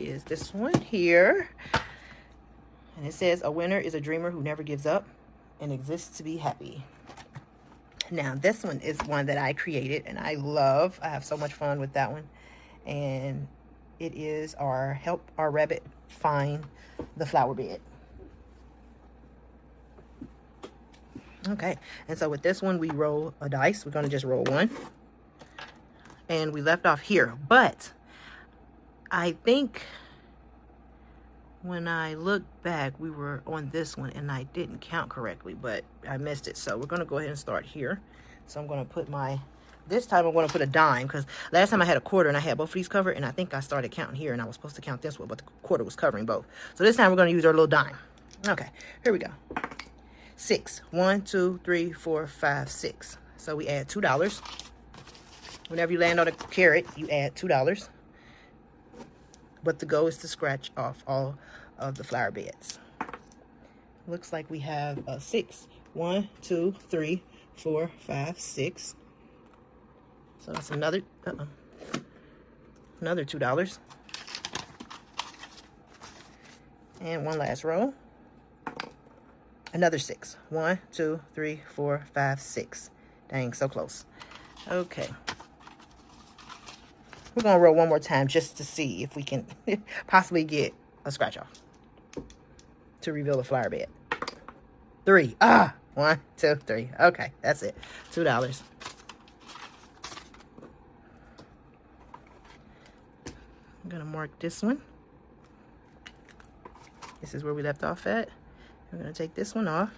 is this one here. And it says, a winner is a dreamer who never gives up and exists to be happy. Now, this one is one that I created and I love. I have so much fun with that one. And it is our help our rabbit find the flower bed. Okay, and so with this one, we roll a dice. We're going to just roll one. And we left off here. But I think when I look back, we were on this one and I didn't count correctly, but I missed it. So we're going to go ahead and start here. So I'm going to put this time I'm going to put a dime, because last time I had a quarter and I had both of these covered, and I think I started counting here and I was supposed to count this one, but the quarter was covering both. So this time we're going to use our little dime. Okay, here we go. 6. 1, 2, 3, 4, 5, 6. So we add $2. Whenever you land on a carrot, you add $2. But the goal is to scratch off all of the flower beds. Looks like we have a 6. 1, 2, 3, 4, 5, 6. So that's another $2. And one last row. Another 6. 1, 2, 3, 4, 5, 6. Dang, so close. Okay. We're going to roll one more time just to see if we can possibly get a scratch off to reveal the flower bed. 3. 1, 2, 3. Okay, that's it. $2. I'm going to mark this one. This is where we left off at. I'm going to take this one off.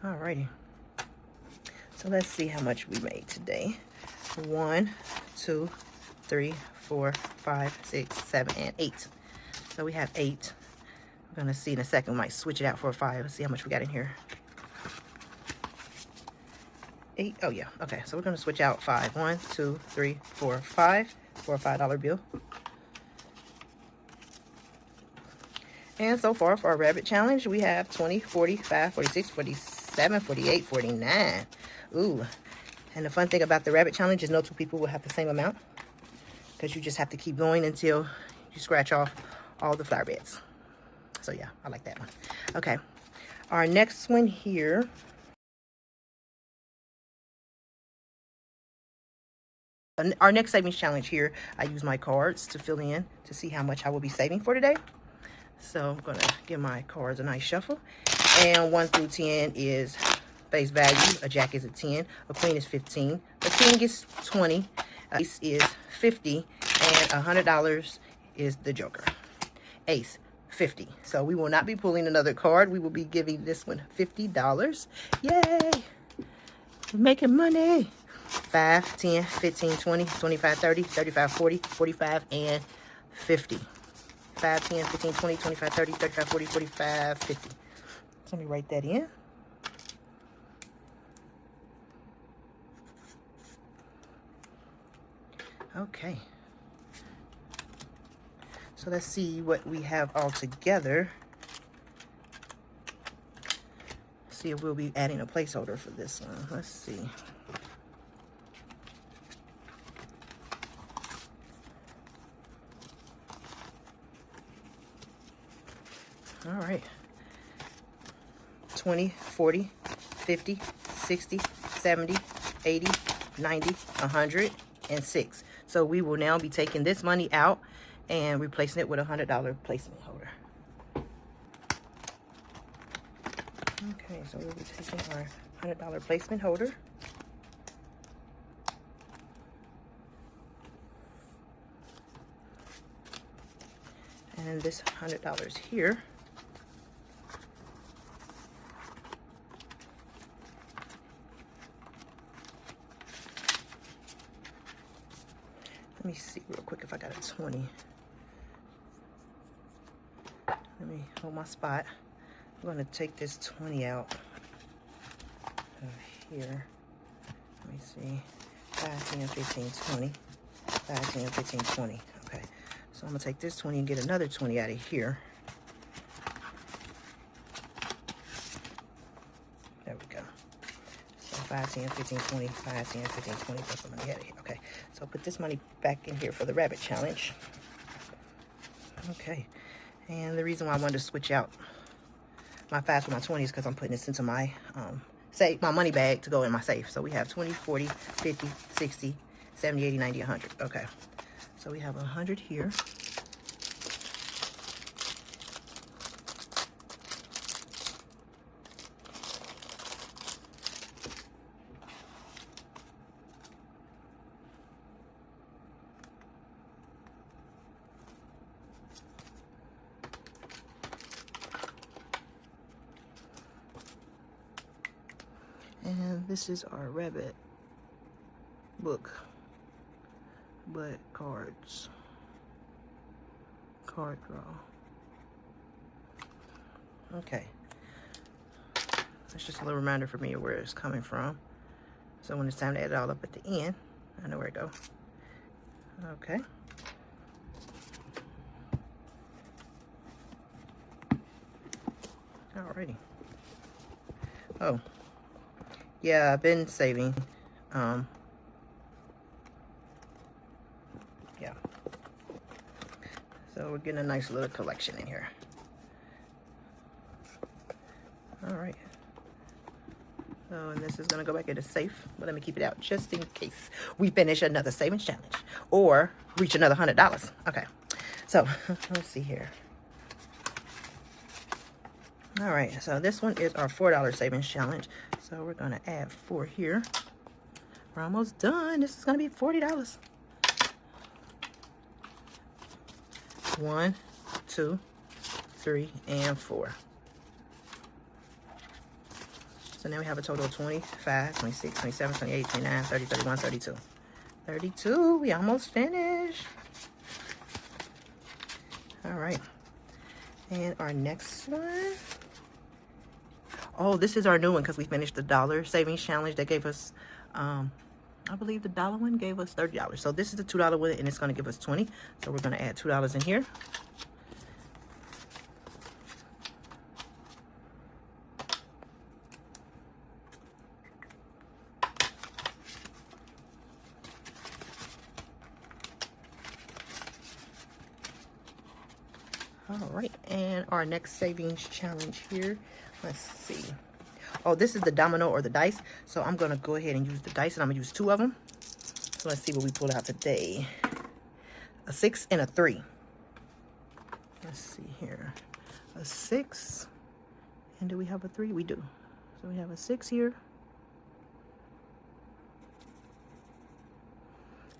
Alrighty. So let's see how much we made today. 1, 2, 3, 4, 5, 6, 7, and 8. So we have 8. We're going to see in a second. We might switch it out for a 5. Let's see how much we got in here. 8. Oh, yeah. Okay. So we're going to switch out 5. 1, 2, 3, 4, 5 for a $5 bill. And so far for our rabbit challenge, we have 20, 45, 46, 47, 48, 49. Ooh. And the fun thing about the rabbit challenge is no two people will have the same amount, because you just have to keep going until you scratch off all the flower beds. So yeah, I like that one. Okay. Our next one here. Our next savings challenge here, I use my cards to fill in to see how much I will be saving for today. So I'm going to give my cards a nice shuffle. And 1 through 10 is face value. A jack is a 10. A queen is 15. A king is 20. Ace is 50. And $100 is the joker. Ace, 50. So we will not be pulling another card. We will be giving this one $50. Yay! We're making money. 5, 10, 15, 20, 25, 30, 35, 40, 45, and 50. 5, 10, 15, 20, 25, 30, 35, 40, 45, 50. So let me write that in. Okay. So let's see what we have all together. See if we'll be adding a placeholder for this one. Let's see. All right. 20, 40, 50, 60, 70, 80, 90, 100, and 6. So we will now be taking this money out and replacing it with a $100 placement holder. Okay, so we'll be taking our $100 placement holder. And this $100 here. Let me see real quick if I got a 20. Let me hold my spot. I'm going to take this 20 out of here. Let me see. 5, 10, 15, 20. 5, 10, 15, 20. Okay. So I'm going to take this 20 and get another 20 out of here. There we go. 5, 10, 15, 20, 5, 10, 15, 20, plus some money out of here. Okay, so put this money back in here for the rabbit challenge. Okay, and the reason why I wanted to switch out my 5s with my 20s because I'm putting this into my my money bag to go in my safe. So we have 20, 40, 50, 60, 70, 80, 90, 100. Okay, so we have 100 here. And this is our rabbit book, but cards, card draw. Okay, that's just a little reminder for me of where it's coming from. So when it's time to add it all up at the end, I know where to go. Okay. Alrighty. Oh. Yeah, I've been saving. Yeah. So we're getting a nice little collection in here. All right. So, and this is going to go back in the safe, but let me keep it out just in case we finish another savings challenge or reach another $100. Okay. So, let's see here. All right, so this one is our $4 savings challenge. So we're gonna add 4 here. We're almost done. This is gonna be $40. 1, 2, 3, and 4. So now we have a total of 25, 26, 27, 28, 29, 30, 31, 32. 32, we almost finished. All right, and our next one. Oh, this is our new one because we finished the dollar savings challenge that gave us, I believe the dollar one gave us $30. So this is the $2 one and it's going to give us 20. So we're going to add $2 in here. All right, and our next savings challenge here. Let's see. Oh, this is the domino or the dice. So I'm going to go ahead and use the dice, and I'm going to use 2 of them. So let's see what we pulled out today. A 6 and a 3. Let's see here. A 6. And do we have a 3? We do. So we have a 6 here.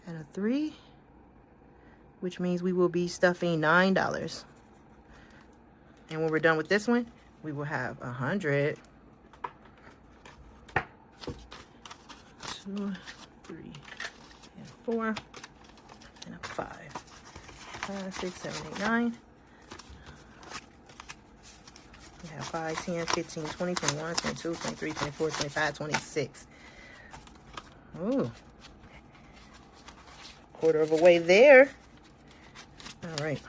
And a 3. Which means we will be stuffing $9. And when we're done with this one, we will have 100, 2, 3, and 4, and a 5. 5, 6, 7, 8, 9. We have 5, 10, 15, 20, 21, 22, 23, 24, 25, 26. Ooh. Quarter of a way there. All right.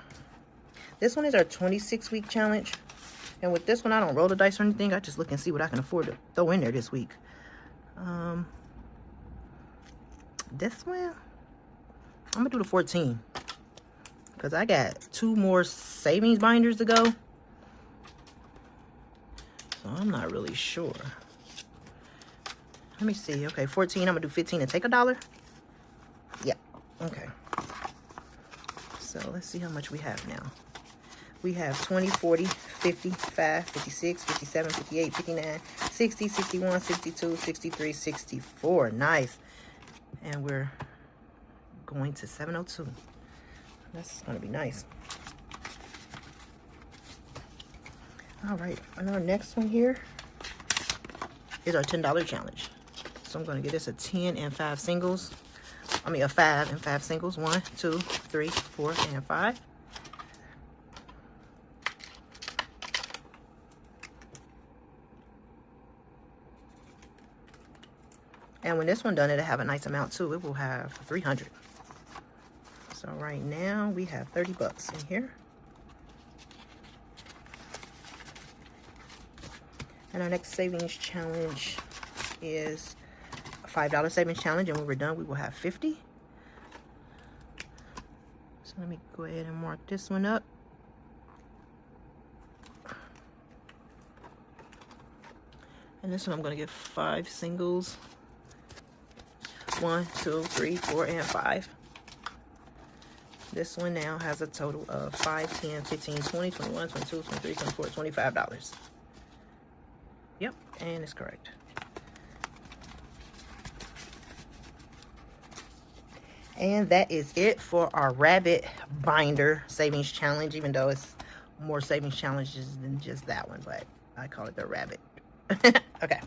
This one is our 26-week challenge. And with this one, I don't roll the dice or anything. I just look and see what I can afford to throw in there this week. This one, I'm going to do the 14. Because I got 2 more savings binders to go. So I'm not really sure. Let me see. Okay, 14. I'm going to do 15 and take $1. Yeah. Okay. So let's see how much we have now. We have 20, 40, 55, 56, 57, 58, 59, 60, 61, 62, 63, 64. Nice. And we're going to 702. That's going to be nice. All right. And our next one here is our $10 challenge. So I'm going to get this a 10 and 5 singles. I mean, a 5 and 5 singles. 1, 2, 3, 4, and 5. And when this one done, it'll have a nice amount too. It will have 300. So right now we have 30 bucks in here. And our next savings challenge is $5 savings challenge, and when we're done, we will have 50. So let me go ahead and mark this one up. And this one I'm going to get 5 singles. 1, 2, 3, 4, and 5. This one now has a total of 5, 10, 15, 20, 21, 22, 23, 24, $25. Yep, and it's correct. And that is it for our rabbit binder savings challenge, even though it's more savings challenges than just that one, but I call it the rabbit. Okay.